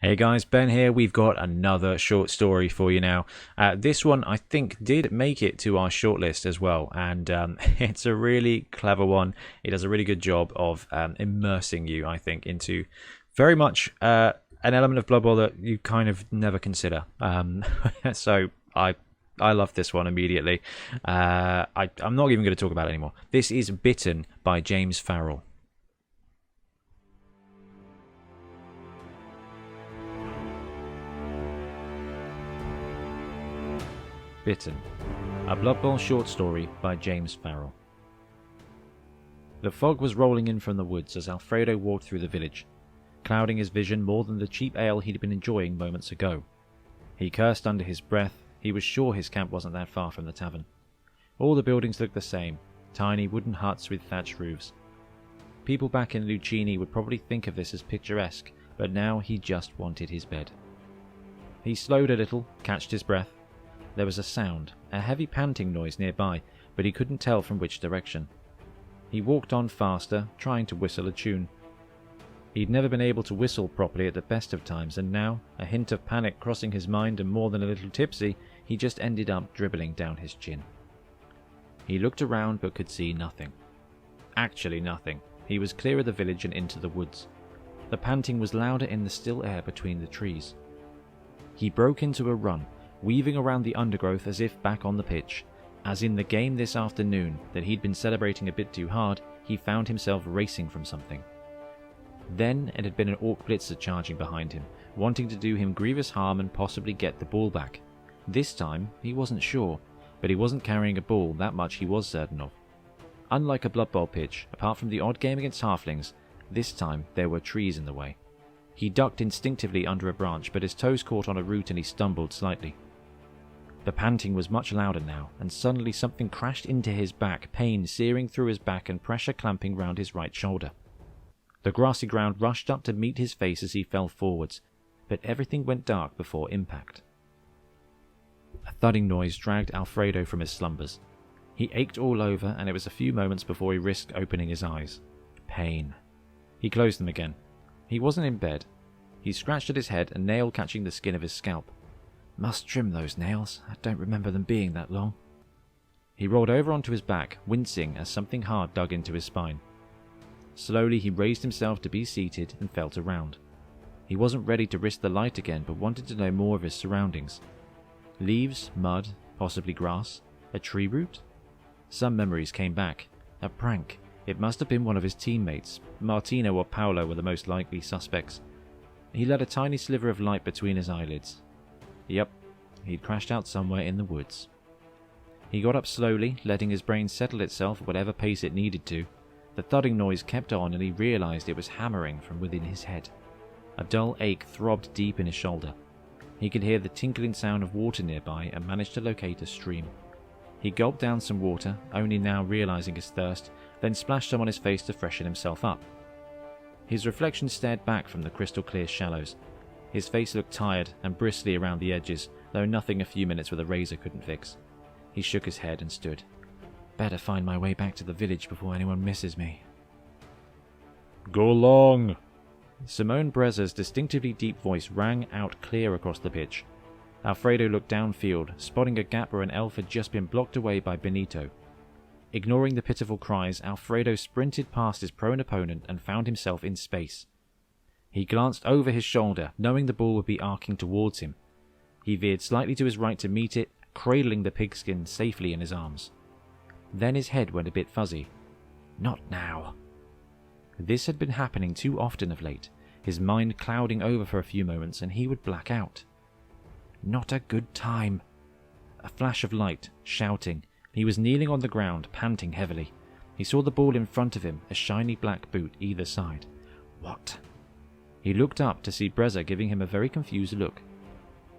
Hey guys, Ben here. We've got another short story for you now. This one, I think, did make it to our shortlist as well, and it's a really clever one. It does a really good job of immersing you, I think, into very much an element of Blood Bowl that you kind of never consider. So I love this one immediately. I'm not even going to talk about it anymore. This is Bitten by James Farrell. Bitten, a Blood Bowl short story by James Farrell. The fog was rolling in from the woods as Alfredo walked through the village, clouding his vision more than the cheap ale he'd been enjoying moments ago. He cursed under his breath. He was sure his camp wasn't that far from the tavern. All the buildings looked the same, tiny wooden huts with thatched roofs. People back in Lucchini would probably think of this as picturesque, but now he just wanted his bed. He slowed a little, catched his breath. There was a sound, a heavy panting noise nearby, but he couldn't tell from which direction. He walked on faster, trying to whistle a tune. He'd never been able to whistle properly at the best of times, and now, a hint of panic crossing his mind and more than a little tipsy, he just ended up dribbling down his chin. He looked around but could see nothing. Actually nothing. He was clear of the village and into the woods. The panting was louder in the still air between the trees. He broke into a run, weaving around the undergrowth as if back on the pitch. As in the game this afternoon that he'd been celebrating a bit too hard, he found himself racing from something. Then it had been an Orc blitzer charging behind him, wanting to do him grievous harm and possibly get the ball back. This time, he wasn't sure, but he wasn't carrying a ball, that much he was certain of. Unlike a Blood Bowl pitch, apart from the odd game against halflings, this time there were trees in the way. He ducked instinctively under a branch, but his toes caught on a root and he stumbled slightly. The panting was much louder now, and suddenly something crashed into his back, pain searing through his back and pressure clamping round his right shoulder. The grassy ground rushed up to meet his face as he fell forwards, but everything went dark before impact. A thudding noise dragged Alfredo from his slumbers. He ached all over, and it was a few moments before he risked opening his eyes. Pain. He closed them again. He wasn't in bed. He scratched at his head, a nail catching the skin of his scalp. Must trim those nails. I don't remember them being that long. He rolled over onto his back, wincing as something hard dug into his spine. Slowly he raised himself to be seated and felt around. He wasn't ready to risk the light again, but wanted to know more of his surroundings. Leaves, mud, possibly grass, a tree root? Some memories came back. A prank. It must have been one of his teammates. Martino or Paolo were the most likely suspects. He let a tiny sliver of light between his eyelids. Yep, he'd crashed out somewhere in the woods. He got up slowly, letting his brain settle itself at whatever pace it needed to. The thudding noise kept on, and he realized it was hammering from within his head. A dull ache throbbed deep in his shoulder. He could hear the tinkling sound of water nearby and managed to locate a stream. He gulped down some water, only now realizing his thirst, then splashed some on his face to freshen himself up. His reflection stared back from the crystal clear shallows. His face looked tired and bristly around the edges, though nothing a few minutes with a razor couldn't fix. He shook his head and stood. Better find my way back to the village before anyone misses me. Go along! Simone Breza's distinctively deep voice rang out clear across the pitch. Alfredo looked downfield, spotting a gap where an elf had just been blocked away by Benito. Ignoring the pitiful cries, Alfredo sprinted past his prone opponent and found himself in space. He glanced over his shoulder, knowing the ball would be arcing towards him. He veered slightly to his right to meet it, cradling the pigskin safely in his arms. Then his head went a bit fuzzy. Not now. This had been happening too often of late, his mind clouding over for a few moments and he would black out. Not a good time. A flash of light, shouting. He was kneeling on the ground, panting heavily. He saw the ball in front of him, a shiny black boot either side. What? He looked up to see Breza giving him a very confused look.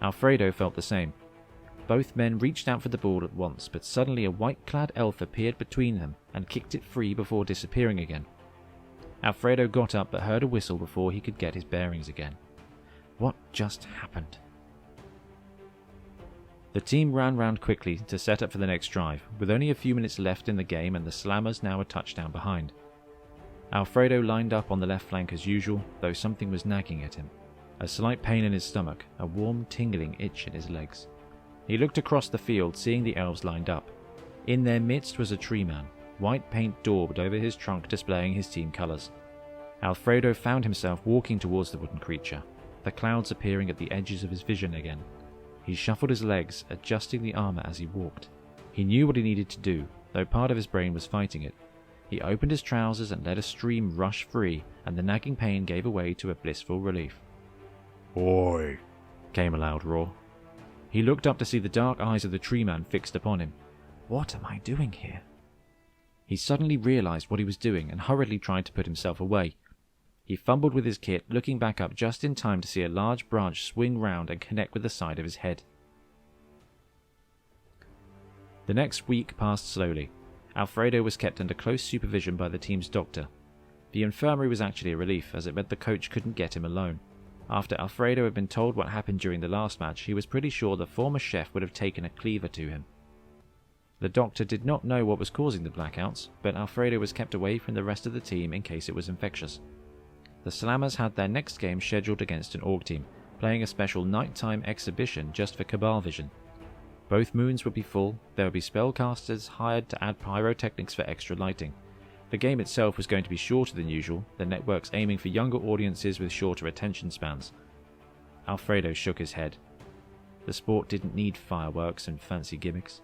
Alfredo felt the same. Both men reached out for the ball at once, but suddenly a white-clad elf appeared between them and kicked it free before disappearing again. Alfredo got up but heard a whistle before he could get his bearings again. What just happened? The team ran round quickly to set up for the next drive, with only a few minutes left in the game and the Slammers now a touchdown behind. Alfredo lined up on the left flank as usual, though something was nagging at him. a slight pain in his stomach, a warm tingling itch in his legs. He looked across the field, seeing the elves lined up. In their midst was a tree man, white paint daubed over his trunk displaying his team colours. Alfredo found himself walking towards the wooden creature, the clouds appearing at the edges of his vision again. He shuffled his legs, adjusting the armour as he walked. He knew what he needed to do, though part of his brain was fighting it. He opened his trousers and let a stream rush free, and the nagging pain gave way to a blissful relief. "Oi!" came a loud roar. He looked up to see the dark eyes of the tree man fixed upon him. What am I doing here? He suddenly realised what he was doing and hurriedly tried to put himself away. He fumbled with his kit, looking back up just in time to see a large branch swing round and connect with the side of his head. The next week passed slowly. Alfredo was kept under close supervision by the team's doctor. The infirmary was actually a relief, as it meant the coach couldn't get him alone. After Alfredo had been told what happened during the last match, he was pretty sure the former chef would have taken a cleaver to him. The doctor did not know what was causing the blackouts, but Alfredo was kept away from the rest of the team in case it was infectious. The Slammers had their next game scheduled against an Orc team, playing a special nighttime exhibition just for Cabal vision. Both moons would be full, there would be spellcasters hired to add pyrotechnics for extra lighting. The game itself was going to be shorter than usual, the networks aiming for younger audiences with shorter attention spans. Alfredo shook his head. The sport didn't need fireworks and fancy gimmicks.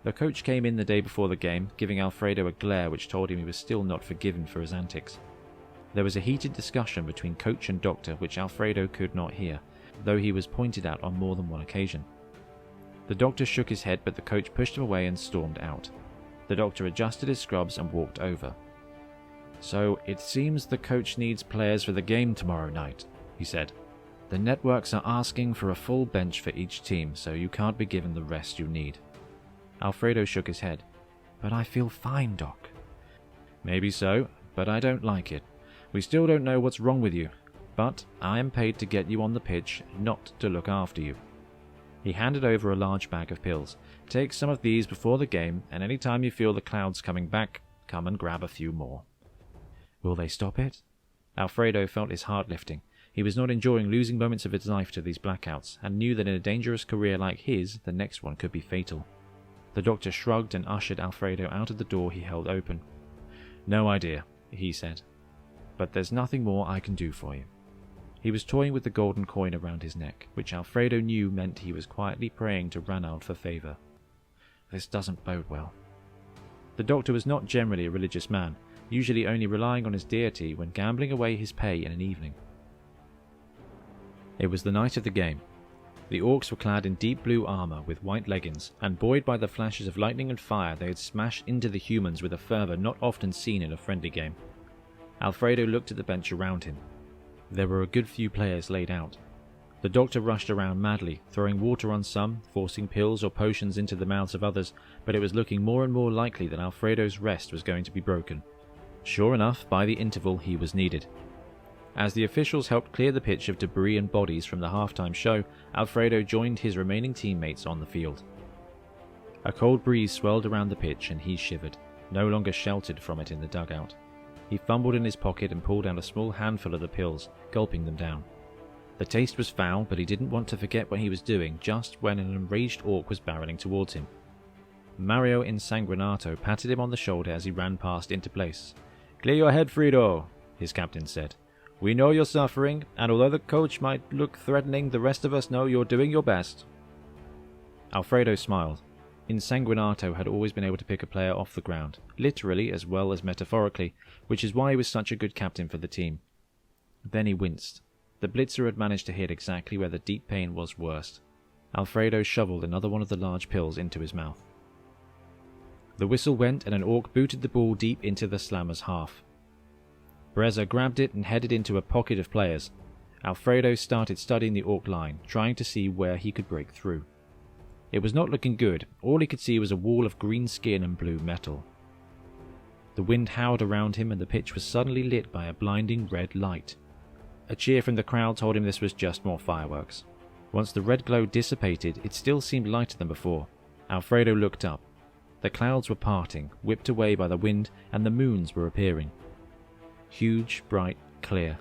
The coach came in the day before the game, giving Alfredo a glare which told him he was still not forgiven for his antics. There was a heated discussion between coach and doctor which Alfredo could not hear, though he was pointed at on more than one occasion. The doctor shook his head, but the coach pushed him away and stormed out. The doctor adjusted his scrubs and walked over. "So it seems the coach needs players for the game tomorrow night," he said. "The networks are asking for a full bench for each team, so you can't be given the rest you need." Alfredo shook his head. "But I feel fine, Doc." "Maybe so, but I don't like it. We still don't know what's wrong with you, but I am paid to get you on the pitch, not to look after you." He handed over a large bag of pills. "Take some of these before the game, and any time you feel the clouds coming back, come and grab a few more." "Will they stop it?" Alfredo felt his heart lifting. He was not enjoying losing moments of his life to these blackouts, and knew that in a dangerous career like his, the next one could be fatal. The doctor shrugged and ushered Alfredo out of the door he held open. "No idea," he said. "But there's nothing more I can do for you." He was toying with the golden coin around his neck, which Alfredo knew meant he was quietly praying to Ranald for favour. This doesn't bode well. The doctor was not generally a religious man, usually only relying on his deity when gambling away his pay in an evening. It was the night of the game. The Orcs were clad in deep blue armour with white leggings, and buoyed by the flashes of lightning and fire, they had smashed into the humans with a fervour not often seen in a friendly game. Alfredo looked at the bench around him. There were a good few players laid out. The doctor rushed around madly, throwing water on some, forcing pills or potions into the mouths of others, but it was looking more and more likely that Alfredo's rest was going to be broken. Sure enough, by the interval he was needed. As the officials helped clear the pitch of debris and bodies from the halftime show, Alfredo joined his remaining teammates on the field. A cold breeze swirled around the pitch and he shivered, no longer sheltered from it in the dugout. He fumbled in his pocket and pulled out a small handful of the pills, gulping them down. The taste was foul, but he didn't want to forget what he was doing just when an enraged orc was barreling towards him. Mario Insanguinato patted him on the shoulder as he ran past into place. "Clear your head, Frido," his captain said. "We know you're suffering, and although the coach might look threatening, the rest of us know you're doing your best." Alfredo smiled. Insanguinato had always been able to pick a player off the ground, literally as well as metaphorically, which is why he was such a good captain for the team. Then he winced. The blitzer had managed to hit exactly where the deep pain was worst. Alfredo shoveled another one of the large pills into his mouth. The whistle went and an orc booted the ball deep into the Slammer's half. Breza grabbed it and headed into a pocket of players. Alfredo started studying the orc line, trying to see where he could break through. It was not looking good. All he could see was a wall of green skin and blue metal. The wind howled around him and the pitch was suddenly lit by a blinding red light. A cheer from the crowd told him this was just more fireworks. Once the red glow dissipated, it still seemed lighter than before. Alfredo looked up. The clouds were parting, whipped away by the wind, and the moons were appearing. Huge, bright, clear.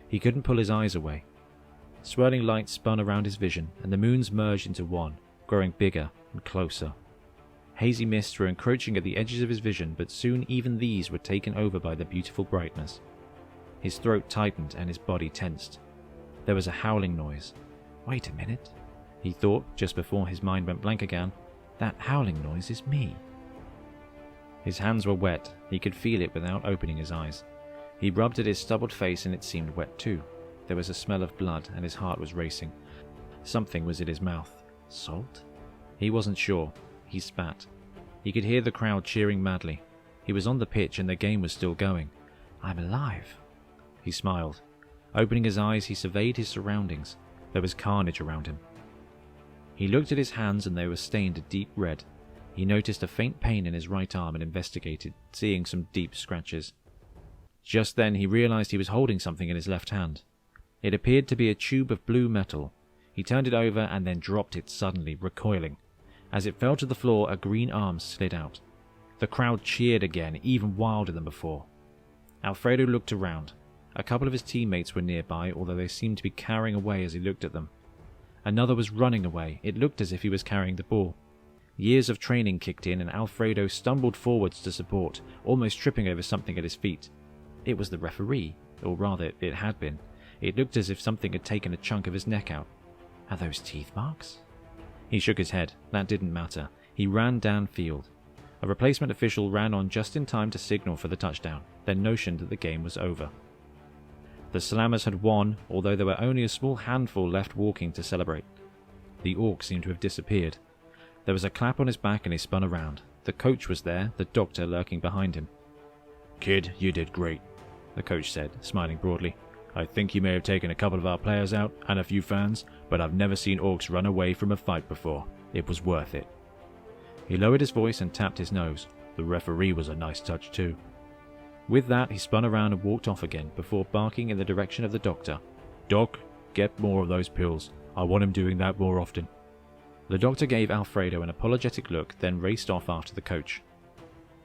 He couldn't pull his eyes away. Swirling lights spun around his vision, and the moons merged into one, growing bigger and closer. Hazy mists were encroaching at the edges of his vision, but soon even these were taken over by the beautiful brightness. His throat tightened and his body tensed. There was a howling noise. Wait a minute, he thought just before his mind went blank again. That howling noise is me. His hands were wet. He could feel it without opening his eyes. He rubbed at his stubbled face and it seemed wet too. There was a smell of blood and his heart was racing. Something was in his mouth. Salt? He wasn't sure. He spat. He could hear the crowd cheering madly. He was on the pitch and the game was still going. I'm alive. He smiled. Opening his eyes, he surveyed his surroundings. There was carnage around him. He looked at his hands and they were stained a deep red. He noticed a faint pain in his right arm and investigated, seeing some deep scratches. Just then he realized he was holding something in his left hand. It appeared to be a tube of blue metal. He turned it over and then dropped it suddenly, recoiling. As it fell to the floor, a green arm slid out. The crowd cheered again, even wilder than before. Alfredo looked around. A couple of his teammates were nearby, although they seemed to be cowering away as he looked at them. Another was running away. It looked as if he was carrying the ball. Years of training kicked in and Alfredo stumbled forwards to support, almost tripping over something at his feet. It was the referee, or rather, it had been. It looked as if something had taken a chunk of his neck out. Are those teeth marks? He shook his head. That didn't matter. He ran downfield. A replacement official ran on just in time to signal for the touchdown, then notioned that the game was over. The Slammers had won, although there were only a small handful left walking to celebrate. The orc seemed to have disappeared. There was a clap on his back and he spun around. The coach was there, the doctor lurking behind him. Kid, you did great, the coach said, smiling broadly. I think you may have taken a couple of our players out and a few fans, but I've never seen orcs run away from a fight before. It was worth it. He lowered his voice and tapped his nose. The referee was a nice touch too. With that, he spun around and walked off again before barking in the direction of the doctor. Doc, get more of those pills. I want him doing that more often. The doctor gave Alfredo an apologetic look, then raced off after the coach.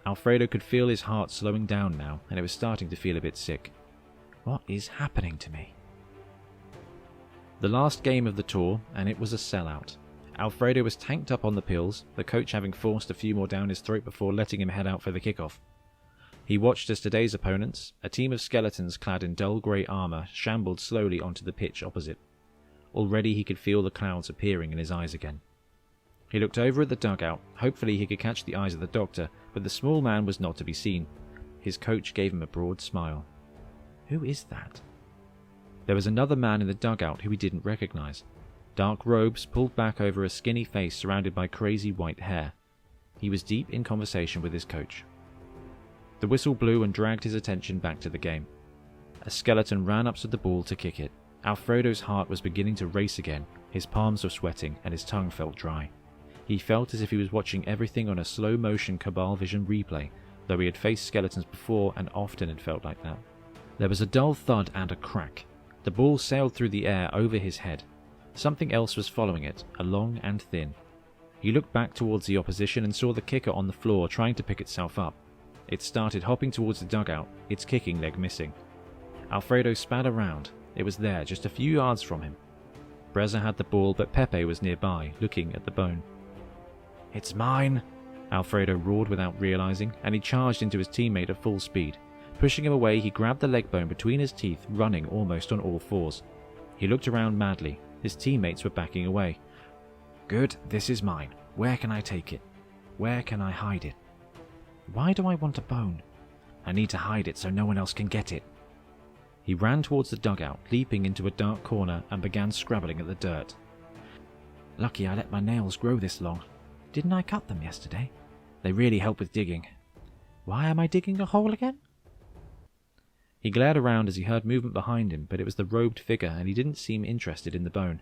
Alfredo could feel his heart slowing down now, and it was starting to feel a bit sick. What is happening to me? The last game of the tour, and it was a sellout. Alfredo was tanked up on the pills, the coach having forced a few more down his throat before letting him head out for the kickoff. He watched as today's opponents, a team of skeletons clad in dull grey armour, shambled slowly onto the pitch opposite. Already he could feel the clouds appearing in his eyes again. He looked over at the dugout. Hopefully he could catch the eyes of the doctor, but the small man was not to be seen. His coach gave him a broad smile. Who is that? There was another man in the dugout who he didn't recognize. Dark robes pulled back over a skinny face surrounded by crazy white hair. He was deep in conversation with his coach. The whistle blew and dragged his attention back to the game. A skeleton ran up to the ball to kick it. Alfredo's heart was beginning to race again. His palms were sweating and his tongue felt dry. He felt as if he was watching everything on a slow-motion Cabal Vision replay, though he had faced skeletons before and often had felt like that. There was a dull thud and a crack. The ball sailed through the air over his head. Something else was following it, long and thin. He looked back towards the opposition and saw the kicker on the floor trying to pick itself up. It started hopping towards the dugout, its kicking leg missing. Alfredo spat around. It was there, just a few yards from him. Breza had the ball, but Pepe was nearby, looking at the bone. It's mine! Alfredo roared without realizing, and he charged into his teammate at full speed. Pushing him away, he grabbed the leg bone between his teeth, running almost on all fours. He looked around madly. His teammates were backing away. Good, this is mine. Where can I take it? Where can I hide it? Why do I want a bone? I need to hide it so no one else can get it. He ran towards the dugout, leaping into a dark corner and began scrabbling at the dirt. Lucky I let my nails grow this long. Didn't I cut them yesterday? They really help with digging. Why am I digging a hole again? He glared around as he heard movement behind him, but it was the robed figure and he didn't seem interested in the bone.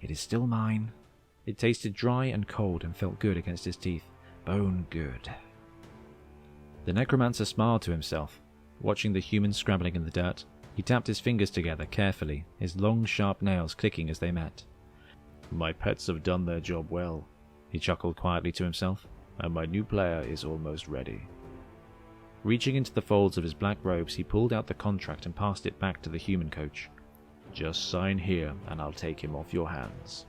It is still mine. It tasted dry and cold and felt good against his teeth. Bone good. The necromancer smiled to himself. Watching the human scrabbling in the dirt, he tapped his fingers together carefully, his long sharp nails clicking as they met. My pets have done their job well, he chuckled quietly to himself, and my new player is almost ready. Reaching into the folds of his black robes, he pulled out the contract and passed it back to the human coach. Just sign here and I'll take him off your hands.